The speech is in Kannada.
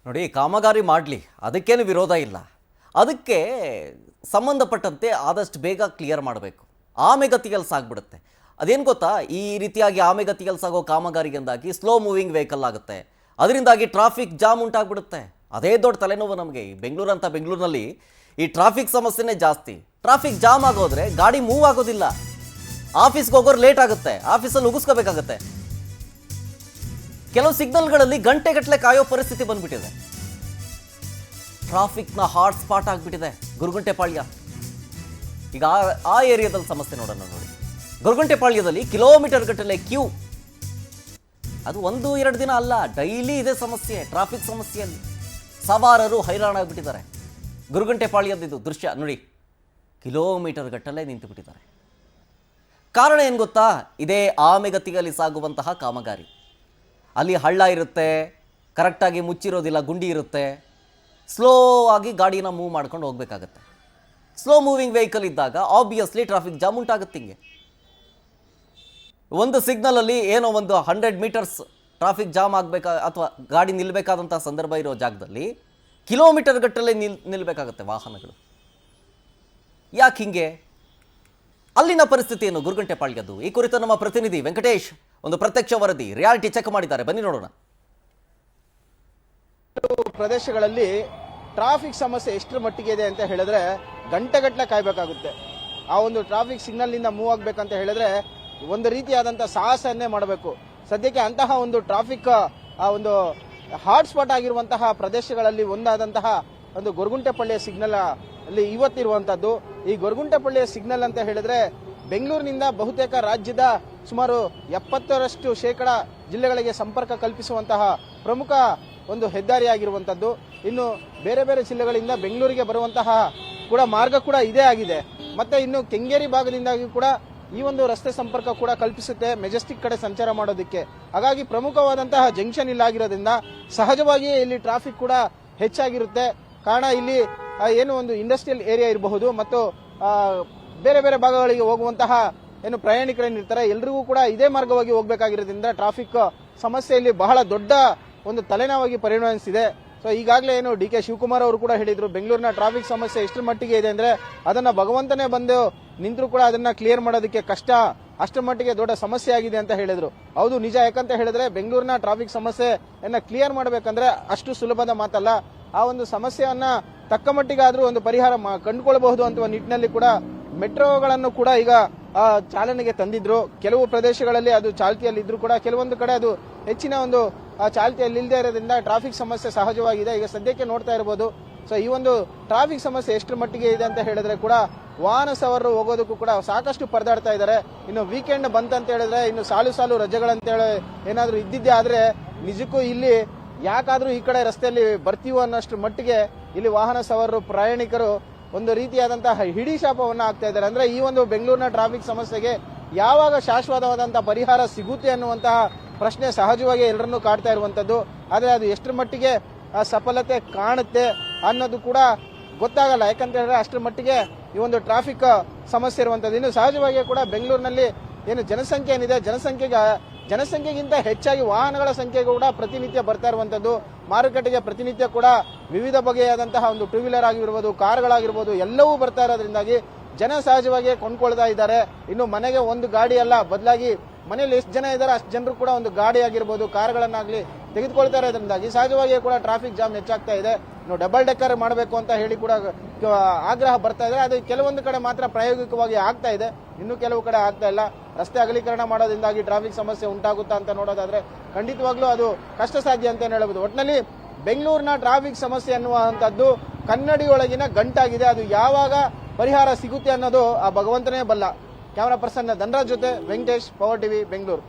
ನೋಡಿ, ಕಾಮಗಾರಿ ಮಾಡಲಿ, ಅದಕ್ಕೇನು ವಿರೋಧ ಇಲ್ಲ. ಅದಕ್ಕೆ ಸಂಬಂಧಪಟ್ಟಂತೆ ಆದಷ್ಟು ಬೇಗ ಕ್ಲಿಯರ್ ಮಾಡಬೇಕು. ಆಮೆಗತಿಯಲ್ಲಿ ಸಾಗ್ಬಿಡುತ್ತೆ. ಅದೇನು ಗೊತ್ತಾ, ಈ ರೀತಿಯಾಗಿ ಆಮೆಗತಿಯಲ್ಲಿ ಸಾಗೋ ಕಾಮಗಾರಿಯಿಂದಾಗಿ ಸ್ಲೋ ಮೂವಿಂಗ್ ವೆಹಿಕಲ್ ಆಗುತ್ತೆ. ಅದರಿಂದಾಗಿ ಟ್ರಾಫಿಕ್ ಜಾಮ್ ಉಂಟಾಗ್ಬಿಡುತ್ತೆ. ಅದೇ ದೊಡ್ಡ ತಲೆನೋವು ನಮಗೆ. ಬೆಂಗಳೂರಿನಲ್ಲಿ ಈ ಟ್ರಾಫಿಕ್ ಸಮಸ್ಯೆನೇ ಜಾಸ್ತಿ. ಟ್ರಾಫಿಕ್ ಜಾಮ್ ಆಗೋದ್ರೆ ಗಾಡಿ ಮೂವ್ ಆಗೋದಿಲ್ಲ. ಆಫೀಸ್ಗೆ ಹೋಗೋರು ಲೇಟ್ ಆಗುತ್ತೆ, ಆಫೀಸಲ್ಲಿ ಉಗಿಸ್ಕೋಬೇಕಾಗತ್ತೆ. ಕೆಲವು ಸಿಗ್ನಲ್ಗಳಲ್ಲಿ ಗಂಟೆಗಟ್ಟಲೆ ಕಾಯೋ ಪರಿಸ್ಥಿತಿ ಬಂದ್ಬಿಟ್ಟಿದೆ. ಟ್ರಾಫಿಕ್ನ ಹಾಟ್ ಸ್ಪಾಟ್ ಆಗಿಬಿಟ್ಟಿದೆ ಗುರುಗುಂಟೆಪಾಳ್ಯ. ಈಗ ಆ ಏರಿಯಾದಲ್ಲಿ ಸಮಸ್ಯೆ ನೋಡೋಣ. ನೋಡಿ, ಗುರುಗುಂಟೆಪಾಳ್ಯದಲ್ಲಿ ಕಿಲೋಮೀಟರ್ ಗಟ್ಟಲೆ ಕ್ಯೂ. ಅದು 1-2 ದಿನ ಅಲ್ಲ, ಡೈಲಿ ಇದೆ ಸಮಸ್ಯೆ. ಟ್ರಾಫಿಕ್ ಸಮಸ್ಯೆಯಲ್ಲಿ ಸವಾರರು ಹೈರಾಣಾಗ್ಬಿಟ್ಟಿದ್ದಾರೆ. ಗುರುಗುಂಟೆಪಾಳ್ಯದ್ದು ದೃಶ್ಯ ನೋಡಿ, ಕಿಲೋಮೀಟರ್ ಗಟ್ಟಲೆ ನಿಂತು ಬಿಟ್ಟಿದ್ದಾರೆ. ಕಾರಣ ಏನು ಗೊತ್ತಾ, ಇದೇ ಆಮೆಗತಿಯಲ್ಲಿ ಸಾಗುವಂತಹ ಕಾಮಗಾರಿ. ಅಲ್ಲಿ ಹಳ್ಳ ಇರುತ್ತೆ, ಕರೆಕ್ಟಾಗಿ ಮುಚ್ಚಿರೋದಿಲ್ಲ, ಗುಂಡಿ ಇರುತ್ತೆ. ಸ್ಲೋ ಆಗಿ ಗಾಡಿನ ಮೂವ್ ಮಾಡ್ಕೊಂಡು ಹೋಗ್ಬೇಕಾಗತ್ತೆ. ಸ್ಲೋ ಮೂವಿಂಗ್ ವೆಹಿಕಲ್ ಇದ್ದಾಗ ಆಬ್ವಿಯಸ್ಲಿ ಟ್ರಾಫಿಕ್ ಜಾಮ್ ಉಂಟಾಗುತ್ತೆ. ಹಿಂಗೆ ಒಂದು ಸಿಗ್ನಲಲ್ಲಿ ಏನೋ ಒಂದು 100 ಮೀಟರ್ಸ್ ಟ್ರಾಫಿಕ್ ಜಾಮ್ ಆಗಬೇಕಾ ಅಥವಾ ಗಾಡಿ ನಿಲ್ಲಬೇಕಾದಂಥ ಸಂದರ್ಭ ಇರೋ ಜಾಗದಲ್ಲಿ ಕಿಲೋಮೀಟರ್ ಗಟ್ಟಲೆ ನಿಲ್ಲಬೇಕಾಗತ್ತೆ ವಾಹನಗಳು. ಯಾಕೆ ಹಿಂಗೆ? ಅಲ್ಲಿನ ಪರಿಸ್ಥಿತಿ ಏನು ಗುರುಗುಂಟೆಪಾಳ್ಯದ್ದು? ಈ ಕುರಿತು ನಮ್ಮ ಪ್ರತಿನಿಧಿ ವೆಂಕಟೇಶ್ ಒಂದು ಪ್ರತ್ಯಕ್ಷ ವರದಿ, ರಿಯಾಲಿಟಿ ಚೆಕ್ ಮಾಡಿದ್ದಾರೆ. ಬನ್ನಿ ನೋಡೋಣ. ಪ್ರದೇಶಗಳಲ್ಲಿ ಟ್ರಾಫಿಕ್ ಸಮಸ್ಯೆ ಎಷ್ಟರ ಮಟ್ಟಿಗೆ ಇದೆ ಅಂತ ಹೇಳಿದ್ರೆ ಗಂಟೆಗಟ್ಟಲೆ ಕಾಯಬೇಕಾಗುತ್ತೆ. ಆ ಒಂದು ಟ್ರಾಫಿಕ್ ಸಿಗ್ನಲ್ನಿಂದ ಮೂವ್ ಆಗಬೇಕಂತ ಹೇಳಿದ್ರೆ ಒಂದು ರೀತಿಯಾದಂಥ ಸಾಹಸನ್ನೇ ಮಾಡಬೇಕು. ಸದ್ಯಕ್ಕೆ ಅಂತಹ ಒಂದು ಟ್ರಾಫಿಕ್ ಒಂದು ಹಾಟ್ ಸ್ಪಾಟ್ ಆಗಿರುವಂತಹ ಪ್ರದೇಶಗಳಲ್ಲಿ ಒಂದಾದಂತಹ ಒಂದು ಗೊರಗುಂಟೆಪಾಳ್ಯ ಸಿಗ್ನಲ್ ಅಲ್ಲಿ ಇವತ್ತಿರುವಂತದ್ದು. ಈ ಗೊರಗುಂಟೆಪಾಳ್ಯ ಸಿಗ್ನಲ್ ಅಂತ ಹೇಳಿದ್ರೆ ಬೆಂಗಳೂರಿನಿಂದ ಬಹುತೇಕ ರಾಜ್ಯದ ಸುಮಾರು 70% ಜಿಲ್ಲೆಗಳಿಗೆ ಸಂಪರ್ಕ ಕಲ್ಪಿಸುವಂತಹ ಪ್ರಮುಖ ಒಂದು ಹೆದ್ದಾರಿ ಆಗಿರುವಂತದ್ದು. ಇನ್ನು ಬೇರೆ ಬೇರೆ ಜಿಲ್ಲೆಗಳಿಂದ ಬೆಂಗಳೂರಿಗೆ ಬರುವಂತಹ ಕೂಡ ಮಾರ್ಗ ಕೂಡ ಇದೇ ಆಗಿದೆ. ಮತ್ತೆ ಇನ್ನು ಕೆಂಗೇರಿ ಭಾಗದಿಂದಾಗಿ ಕೂಡ ಈ ಒಂದು ರಸ್ತೆ ಸಂಪರ್ಕ ಕೂಡ ಕಲ್ಪಿಸುತ್ತೆ ಮೆಜೆಸ್ಟಿಕ್ ಕಡೆ ಸಂಚಾರ ಮಾಡೋದಕ್ಕೆ. ಹಾಗಾಗಿ ಪ್ರಮುಖವಾದಂತಹ ಜಂಕ್ಷನ್ ಇಲ್ಲಾಗಿರೋದ್ರಿಂದ ಸಹಜವಾಗಿಯೇ ಇಲ್ಲಿ ಟ್ರಾಫಿಕ್ ಕೂಡ ಹೆಚ್ಚಾಗಿರುತ್ತೆ. ಕಾರಣ ಇಲ್ಲಿ ಏನು ಒಂದು ಇಂಡಸ್ಟ್ರಿಯಲ್ ಏರಿಯಾ ಇರಬಹುದು ಮತ್ತು ಬೇರೆ ಬೇರೆ ಭಾಗಗಳಿಗೆ ಹೋಗುವಂತಹ ಏನು ಪ್ರಯಾಣಿಕರೇನಿರ್ತಾರೆ ಎಲ್ರಿಗೂ ಕೂಡ ಇದೇ ಮಾರ್ಗವಾಗಿ ಹೋಗಬೇಕಾಗಿರೋದ್ರಿಂದ ಟ್ರಾಫಿಕ್ ಸಮಸ್ಯೆ ಇಲ್ಲಿ ಬಹಳ ದೊಡ್ಡ ಒಂದು ತಲೆನೋವಾಗಿ ಪರಿಣಮಿಸಿದೆ. ಸೊ ಈಗಾಗಲೇ ಏನು ಡಿ ಕೆ ಶಿವಕುಮಾರ್ ಅವರು ಕೂಡ ಹೇಳಿದ್ರು, ಬೆಂಗಳೂರಿನ ಟ್ರಾಫಿಕ್ ಸಮಸ್ಯೆ ಎಷ್ಟರ ಮಟ್ಟಿಗೆ ಇದೆ ಅಂದ್ರೆ ಅದನ್ನ ಭಗವಂತನೇ ಬಂದು ನಿಂತರೂ ಕೂಡ ಅದನ್ನ ಕ್ಲಿಯರ್ ಮಾಡೋದಕ್ಕೆ ಕಷ್ಟ, ಅಷ್ಟರ ಮಟ್ಟಿಗೆ ದೊಡ್ಡ ಸಮಸ್ಯೆ ಆಗಿದೆ ಅಂತ ಹೇಳಿದ್ರು. ಹೌದು, ನಿಜ. ಯಾಕಂತ ಹೇಳಿದ್ರೆ ಬೆಂಗಳೂರಿನ ಟ್ರಾಫಿಕ್ ಸಮಸ್ಯೆಯನ್ನ ಕ್ಲಿಯರ್ ಮಾಡಬೇಕಂದ್ರೆ ಅಷ್ಟು ಸುಲಭದ ಮಾತಲ್ಲ. ಆ ಒಂದು ಸಮಸ್ಯೆಯನ್ನ ತಕ್ಕ ಮಟ್ಟಿಗಾದ್ರೂ ಒಂದು ಪರಿಹಾರ ಕಂಡುಕೊಳ್ಳಬಹುದು ಅಂತ ನಿಟ್ಟಿನಲ್ಲಿ ಕೂಡ ಮೆಟ್ರೋಗಳನ್ನು ಕೂಡ ಈಗ ಚಾಲನೆಗೆ ತಂದಿದ್ರು. ಕೆಲವು ಪ್ರದೇಶಗಳಲ್ಲಿ ಅದು ಚಾಲ್ತಿಯಲ್ಲಿ ಇದ್ರೂ ಕೂಡ ಕೆಲವೊಂದು ಕಡೆ ಅದು ಹೆಚ್ಚಿನ ಒಂದು ಚಾಲ್ತಿಯಲ್ಲಿ ಇಲ್ಲದೆ ಇರೋದ್ರಿಂದ ಟ್ರಾಫಿಕ್ ಸಮಸ್ಯೆ ಸಹಜವಾಗಿದೆ. ಈಗ ಸದ್ಯಕ್ಕೆ ನೋಡ್ತಾ ಇರಬಹುದು. ಸೊ ಈ ಒಂದು ಟ್ರಾಫಿಕ್ ಸಮಸ್ಯೆ ಎಷ್ಟರ ಮಟ್ಟಿಗೆ ಇದೆ ಅಂತ ಹೇಳಿದ್ರೆ ಕೂಡ ವಾಹನ ಸವಾರರು ಹೋಗೋದಕ್ಕೂ ಕೂಡ ಸಾಕಷ್ಟು ಪರದಾಡ್ತಾ ಇದ್ದಾರೆ. ಇನ್ನು ವೀಕೆಂಡ್ ಬಂತಂತ ಹೇಳಿದ್ರೆ ಇನ್ನು ಸಾಲು ರಜೆಗಳಂತೇಳಿ ಏನಾದ್ರೂ ಇದ್ದಿದ್ದೇ ಆದ್ರೆ ನಿಜಕ್ಕೂ ಇಲ್ಲಿ ಯಾಕಾದ್ರೂ ಈ ಕಡೆ ರಸ್ತೆಯಲ್ಲಿ ಬರ್ತೀವೋ ಅನ್ನೋಷ್ಟು ಮಟ್ಟಿಗೆ ಇಲ್ಲಿ ವಾಹನ ಸವಾರರು ಪ್ರಯಾಣಿಕರು ಒಂದು ರೀತಿಯಾದಂತಹ ಹಿಡಿ ಶಾಪವನ್ನ ಆಗ್ತಾ ಇದ್ದಾರೆ. ಅಂದ್ರೆ ಈ ಒಂದು ಬೆಂಗಳೂರಿನ ಟ್ರಾಫಿಕ್ ಸಮಸ್ಯೆಗೆ ಯಾವಾಗ ಶಾಶ್ವತವಾದಂತಹ ಪರಿಹಾರ ಸಿಗುತ್ತೆ ಅನ್ನುವಂತಹ ಪ್ರಶ್ನೆ ಸಹಜವಾಗಿ ಎಲ್ಲರನ್ನೂ ಕಾಡ್ತಾ ಇರುವಂತದ್ದು. ಆದ್ರೆ ಅದು ಎಷ್ಟರ ಮಟ್ಟಿಗೆ ಸಫಲತೆ ಕಾಣುತ್ತೆ ಅನ್ನೋದು ಕೂಡ ಗೊತ್ತಾಗಲ್ಲ. ಯಾಕಂತ ಹೇಳಿದ್ರೆ ಅಷ್ಟರ ಮಟ್ಟಿಗೆ ಈ ಒಂದು ಟ್ರಾಫಿಕ್ ಸಮಸ್ಯೆ ಇರುವಂತದ್ದು. ಇನ್ನು ಸಹಜವಾಗಿ ಕೂಡ ಬೆಂಗಳೂರಿನಲ್ಲಿ ಏನು ಜನಸಂಖ್ಯೆ ಏನಿದೆ, ಜನಸಂಖ್ಯೆಗಿಂತ ಹೆಚ್ಚಾಗಿ ವಾಹನಗಳ ಸಂಖ್ಯೆ ಕೂಡ ಪ್ರತಿನಿತ್ಯ ಬರ್ತಾ ಇರುವಂತದ್ದು. ಮಾರುಕಟ್ಟೆಗೆ ಪ್ರತಿನಿತ್ಯ ಕೂಡ ವಿವಿಧ ಬಗೆಯಾದಂತಹ ಒಂದು ಟೂ ವೀಲರ್ ಆಗಿರ್ಬೋದು, ಕಾರ್ಗಳಾಗಿರ್ಬೋದು ಎಲ್ಲವೂ ಬರ್ತಾ ಇರೋದ್ರಿಂದಾಗಿ ಜನ ಸಹಜವಾಗಿ ಕೊಂಡ್ಕೊಳ್ತಾ ಇದ್ದಾರೆ. ಇನ್ನು ಮನೆಗೆ ಒಂದು ಗಾಡಿ ಅಲ್ಲ, ಬದಲಾಗಿ ಮನೆಯಲ್ಲಿ ಎಷ್ಟು ಜನ ಇದ್ದಾರೆ ಅಷ್ಟು ಜನರು ಕೂಡ ಒಂದು ಗಾಡಿ ಆಗಿರ್ಬೋದು, ಕಾರ್ಗಳನ್ನಾಗ್ಲಿ ತೆಗೆದುಕೊಳ್ತಾ ಇರೋದ್ರಿಂದಾಗಿ ಸಹಜವಾಗಿ ಕೂಡ ಟ್ರಾಫಿಕ್ ಜಾಮ್ ಹೆಚ್ಚಾಗ್ತಾ ಇದೆ. ಇನ್ನು ಡಬಲ್ ಡೆಕ್ಕರ್ ಮಾಡಬೇಕು ಅಂತ ಹೇಳಿ ಕೂಡ ಆಗ್ರಹ ಬರ್ತಾ ಇದೆ. ಅದು ಕೆಲವೊಂದು ಕಡೆ ಮಾತ್ರ ಪ್ರಾಯೋಗಿಕವಾಗಿ ಆಗ್ತಾ ಇದೆ, ಇನ್ನು ಕೆಲವು ಕಡೆ ಆಗ್ತಾ ಇಲ್ಲ. ರಸ್ತೆ ಅಗಲೀಕರಣ ಮಾಡೋದ್ರಿಂದಾಗಿ ಟ್ರಾಫಿಕ್ ಸಮಸ್ಯೆ ಉಂಟಾಗುತ್ತಾ ಅಂತ ನೋಡೋದಾದ್ರೆ ಖಂಡಿತವಾಗ್ಲೂ ಅದು ಕಷ್ಟ ಸಾಧ್ಯ ಅಂತ ಹೇಳಬಹುದು. ಒಟ್ಟಿನಲ್ಲಿ ಬೆಂಗಳೂರಿನ ಟ್ರಾಫಿಕ್ ಸಮಸ್ಯೆ ಅನ್ನುವಂಥದ್ದು ಕನ್ನಡಿಯೊಳಗಿನ ಗಂಟಾಗಿದೆ. ಅದು ಯಾವಾಗ ಪರಿಹಾರ ಸಿಗುತ್ತೆ ಅನ್ನೋದು ಆ ಭಗವಂತನೇ ಬಲ್ಲ. ಕ್ಯಾಮರಾ ಪರ್ಸನ್ ಧನರಾಜ್ ಜೊತೆ ವೆಂಕಟೇಶ್, ಪವರ್ ಟಿವಿ, ಬೆಂಗಳೂರು.